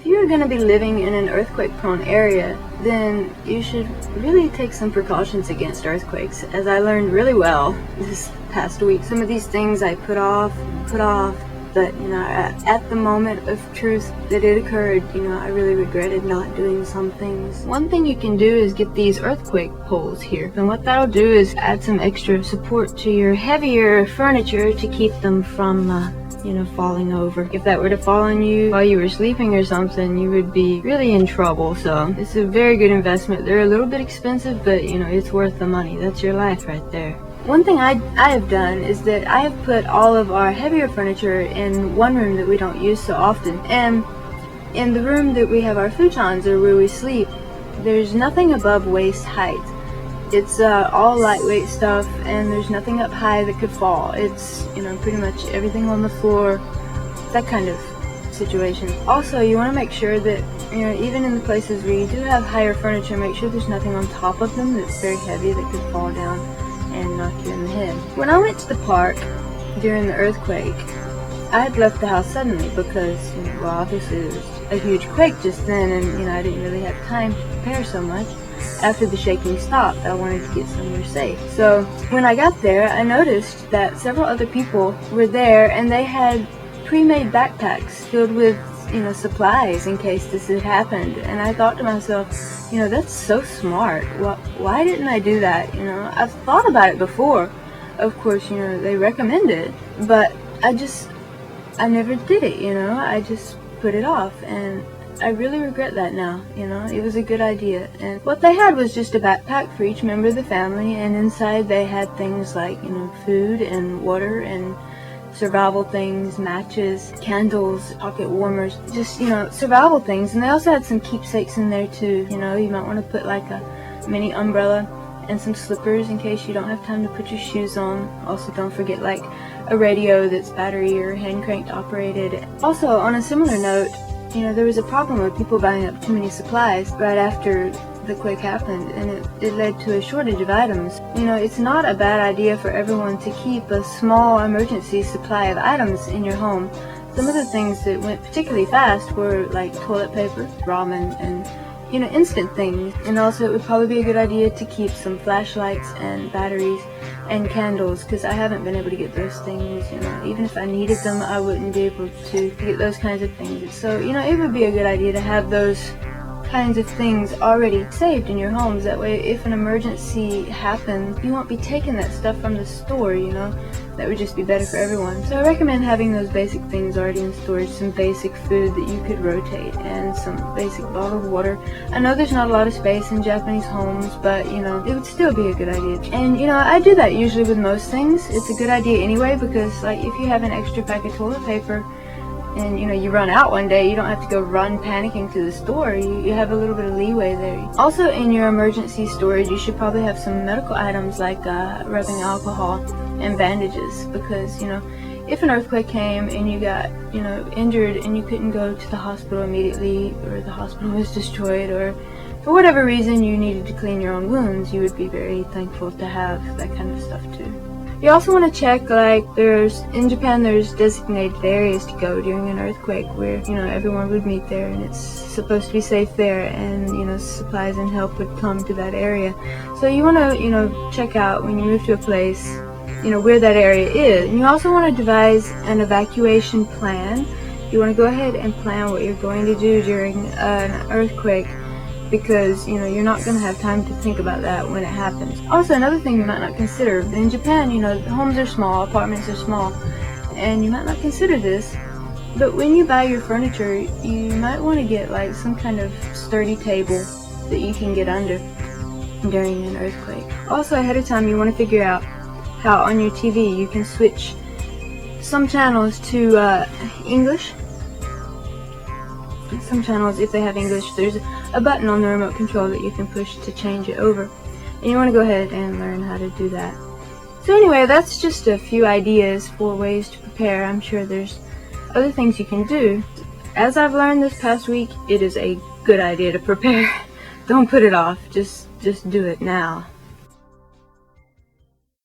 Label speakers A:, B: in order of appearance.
A: If you're going to be living in an earthquake-prone area, then you should really take some precautions against earthquakes, as I learned really well this past week. Some of these things I put off, but at the moment of truth that it occurred, I really regretted not doing some things. One thing you can do is get these earthquake poles here, and what that'll do is add some extra support to your heavier furniture to keep them from falling over. If that were to fall on you while you were sleeping or something, you would be really in trouble. So it's a very good investment. They're a little bit expensive, but it's worth the money. That's your life right there. One thing I have done is that I have put all of our heavier furniture in one room that we don't use so often, and in the room that we have our futons, or where we sleep, there's nothing above waist height. It's all lightweight stuff, and there's nothing up high that could fall. It's pretty much everything on the floor, that kind of situation. Also, you want to make sure that even in the places where you do have higher furniture, make sure there's nothing on top of them that's very heavy that could fall down and knock you in the head. When I went to the park during the earthquake, I had left the house suddenly because, obviously it was a huge quake just then, and I didn't really have time to prepare so much. After the shaking stopped, I wanted to get somewhere safe. So when I got there, I noticed that several other people were there, and they had pre-made backpacks filled with supplies in case this had happened. And I thought to myself, that's so smart. Why didn't I do that? I've thought about it before. Of course, they recommend it, but I never did it. I just put it off, and I really regret that now. It was a good idea. And what they had was just a backpack for each member of the family, and inside they had things like food and water and survival things, matches, candles, pocket warmers, just survival things. And they also had some keepsakes in there too. You might want to put like a mini umbrella and some slippers in case you don't have time to put your shoes on. Also, don't forget like a radio that's battery or hand cranked operated. Also, on a similar note, there was a problem with people buying up too many supplies right after the quake happened, and it led to a shortage of items. It's not a bad idea for everyone to keep a small emergency supply of items in your home. Some of the things that went particularly fast were like toilet paper, ramen, and instant things. And also it would probably be a good idea to keep some flashlights and batteries and candles, because I haven't been able to get those things. Even if I needed them, I wouldn't be able to get those kinds of things. So it would be a good idea to have those kinds of things already saved in your homes. That way, if an emergency happens, you won't be taking that stuff from the store. That would just be better for everyone. So I recommend having those basic things already in storage, some basic food that you could rotate, and some basic bottled water. I know there's not a lot of space in Japanese homes, but it would still be a good idea. And I do that usually with most things. It's a good idea anyway, because like if you have an extra pack of toilet paper and you run out one day, you don't have to go run panicking to the store. You have a little bit of leeway there. Also, in your emergency storage, you should probably have some medical items like rubbing alcohol and bandages, because if an earthquake came and you got injured and you couldn't go to the hospital immediately, or the hospital was destroyed, or for whatever reason you needed to clean your own wounds, you would be very thankful to have that kind of stuff too. You also want to check, like, in Japan there's designated areas to go during an earthquake where, everyone would meet there, and it's supposed to be safe there, and, supplies and help would come to that area. So you want to, check out when you move to a place, where that area is. And you also want to devise an evacuation plan. You want to go ahead and plan what you're going to do during an earthquake, because you're not going to have time to think about that when it happens. Also, another thing you might not consider, in Japan, homes are small, apartments are small, and you might not consider this, but when you buy your furniture, you might want to get like some kind of sturdy table that you can get under during an earthquake. Also, ahead of time, you want to figure out how on your TV you can switch some channels to English. Some channels, if they have English, there's a button on the remote control that you can push to change it over, and you want to go ahead and learn how to do that. So anyway, that's just a few ideas for ways to prepare. I'm sure there's other things you can do. As I've learned this past week, it is a good idea to prepare. Don't put it off, just do it now.